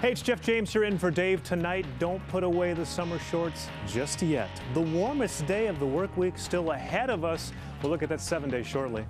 Hey, it's Jeff James here in for Dave tonight. Don't put away the summer shorts just yet. The warmest day of the work week still ahead of us. We'll look at that 7 day shortly.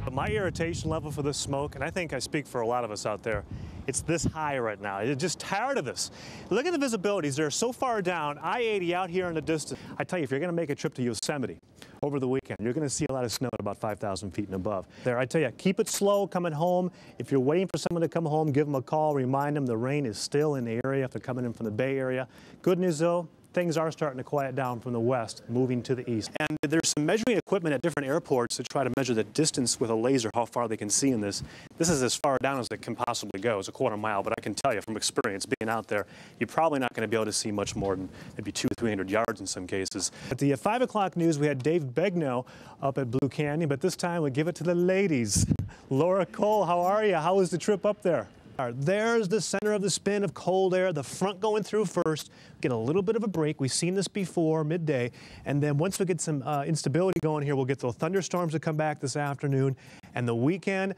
But my irritation level for this smoke, and I think I speak for a lot of us out there, it's this high right now. You're just tired of this. Look at the visibilities. They're so far down. I-80 out here in the distance. I tell you, if you're going to make a trip to Yosemite over the weekend, you're going to see a lot of snow at about 5,000 feet and above. There, I tell you, keep it slow coming home. If you're waiting for someone to come home, give them a call. Remind them the rain is still in the area if they're coming in from the Bay Area. Good news, though. Things are starting to quiet down from the west, moving to the east. And there's some measuring equipment at different airports to try to measure the distance with a laser, how far they can see in this. This is as far down as it can possibly go. It's a quarter mile, but I can tell you from experience being out there, you're probably not going to be able to see much more than maybe 200-300 yards in some cases. At the 5 o'clock news, we had Dave Begno up at Blue Canyon, but this time we give it to the ladies. Laura Cole, how are you? How was the trip up there? There's the center of the spin of cold air, the front going through first, get a little bit of a break. We've seen this before, midday, and then once we get some instability going here, we'll get the thunderstorms that come back this afternoon, and the weekend,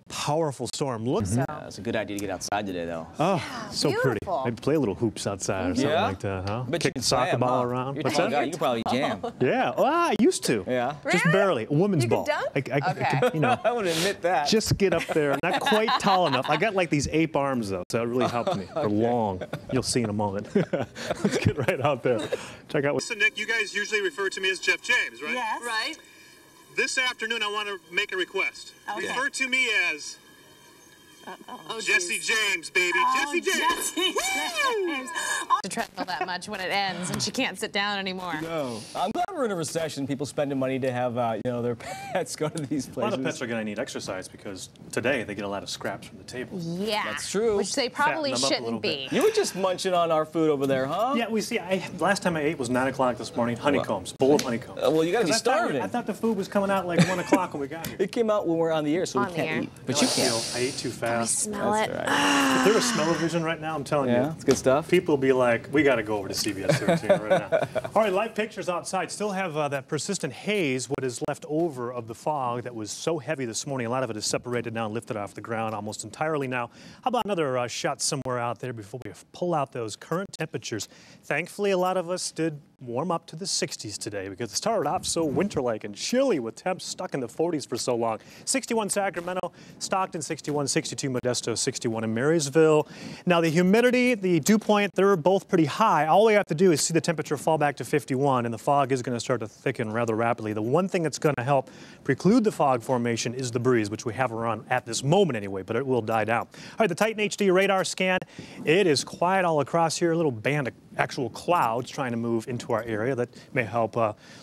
powerful storm. Looks it's a good idea to get outside today, though. Oh, yeah, so beautiful. pretty. Maybe play a little hoops outside or something like that, huh? But kick the soccer ball around. You're What's tall that? guy. You can probably jam. Yeah, well, I used to. Yeah. Just Really? barely. A woman's You ball. could dunk? I you know, I would admit that. just get up there. Not quite tall enough. I got like these ape arms, though, so it really helped me. They're long. You'll see in a moment. Let's get right out there. Check out what... So, Nick, you guys usually refer to me as Jeff James, right? Yes. Right. This afternoon, I want to make a request. Okay. Refer to me as Oh, Jesse geez. James, baby. Jesse James. Jesse James. To treadmill that much when it ends and she can't sit down anymore. No. I'm glad we're in a recession. People spending money to have you know, their pets go to these places. A lot of pets are going to need exercise because today they get a lot of scraps from the table. Yeah. That's true. Which they probably Fatten them up a little shouldn't be. You were just munching on our food over there, huh? Yeah, we see. Last time I ate was 9 o'clock this morning. Honeycombs, bowl of honeycombs. Well, you got to be 'Cause starving. I thought the food was coming out like 1 o'clock when we got here. It came out when we're on the air, so On we the can't air. eat. But you can't. I ate too fast. Smell it. That's right. If there was smell-o-vision right now, I'm telling Yeah, you. it's good stuff. People will be like, we got to go over to CBS 13 right now. All right, live pictures outside. Still have that persistent haze, what is left over of the fog that was so heavy this morning. A lot of it is separated now and lifted off the ground almost entirely now. How about another shot somewhere out there before we pull out those current temperatures? Thankfully, a lot of us did warm up to the 60s today because it started off so winter-like and chilly with temps stuck in the 40s for so long. 61 Sacramento, Stockton 61, 62 Modesto, 61 in Marysville. Now the humidity, the dew point, they're both pretty high. All we have to do is see the temperature fall back to 51 and the fog is going to start to thicken rather rapidly. The one thing that's going to help preclude the fog formation is the breeze, which we have around at this moment anyway, but it will die down. All right, the Titan HD radar scan, it is quiet all across here. A little band of actual clouds trying to move into our area that may help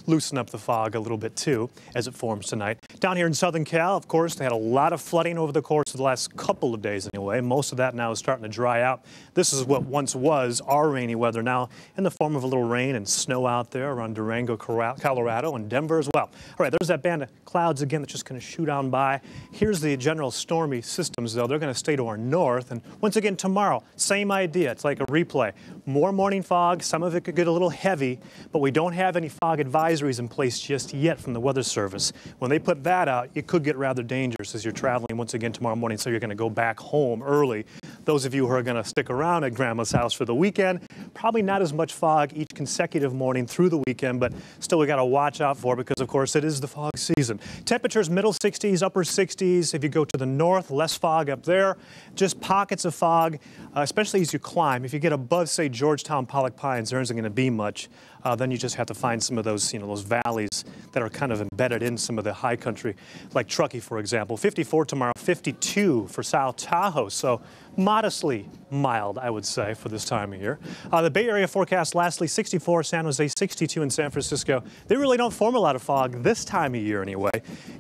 loosen up the fog a little bit too as it forms tonight. Down here in Southern Cal, of course, they had a lot of flooding over the course of the last couple of days anyway. Most of that now is starting to dry out. This is what once was our rainy weather now in the form of a little rain and snow out there around Durango, Colorado, and Denver as well. All right, there's that band of clouds again that's just going to shoot on by. Here's the general stormy systems, though. They're going to stay to our north. And once again, tomorrow, same idea. It's like a replay. More morning fog. Some of it could get a little heavy, but we don't have any fog advisories in place just yet from the Weather Service. When they put that out, it could get rather dangerous as you're traveling once again tomorrow morning, so you're going to go back home early. Those of you who are going to stick around at Grandma's house for the weekend, probably not as much fog each consecutive morning through the weekend, but still we got to watch out for because, of course, it is the fog season. Temperatures middle 60s, upper 60s. If you go to the north, less fog up there. Just pockets of fog, especially as you climb. If you get above, say, Georgetown, Pollock Pines, there isn't going to be much. Then you just have to find some of those, those valleys that are kind of embedded in some of the high country, like Truckee, for example. 54 tomorrow, 52 for South Tahoe. So modestly mild, I would say, for this time of year. The Bay Area forecast, lastly, 64, San Jose, 62 in San Francisco. They really don't form a lot of fog this time of year anyway.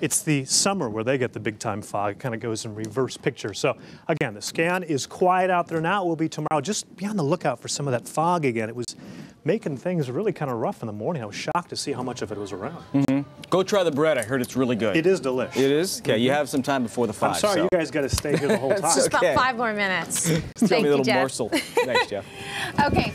It's the summer where they get the big time fog. It kind of goes in reverse picture. So again, the scan is quiet out there now. It will be tomorrow. Just be on the lookout for some of that fog again. It was making things really kind of rough in the morning. I was shocked to see how much of it was around. Go try the bread. I heard it's really good. It is delicious. It is? Okay, you have some time before the 5. I'm sorry, so. you guys got to stay here the whole time. Just okay. about 5 more minutes. Tell Thank me a you, little Jeff. morsel. Thanks, Jeff. Okay.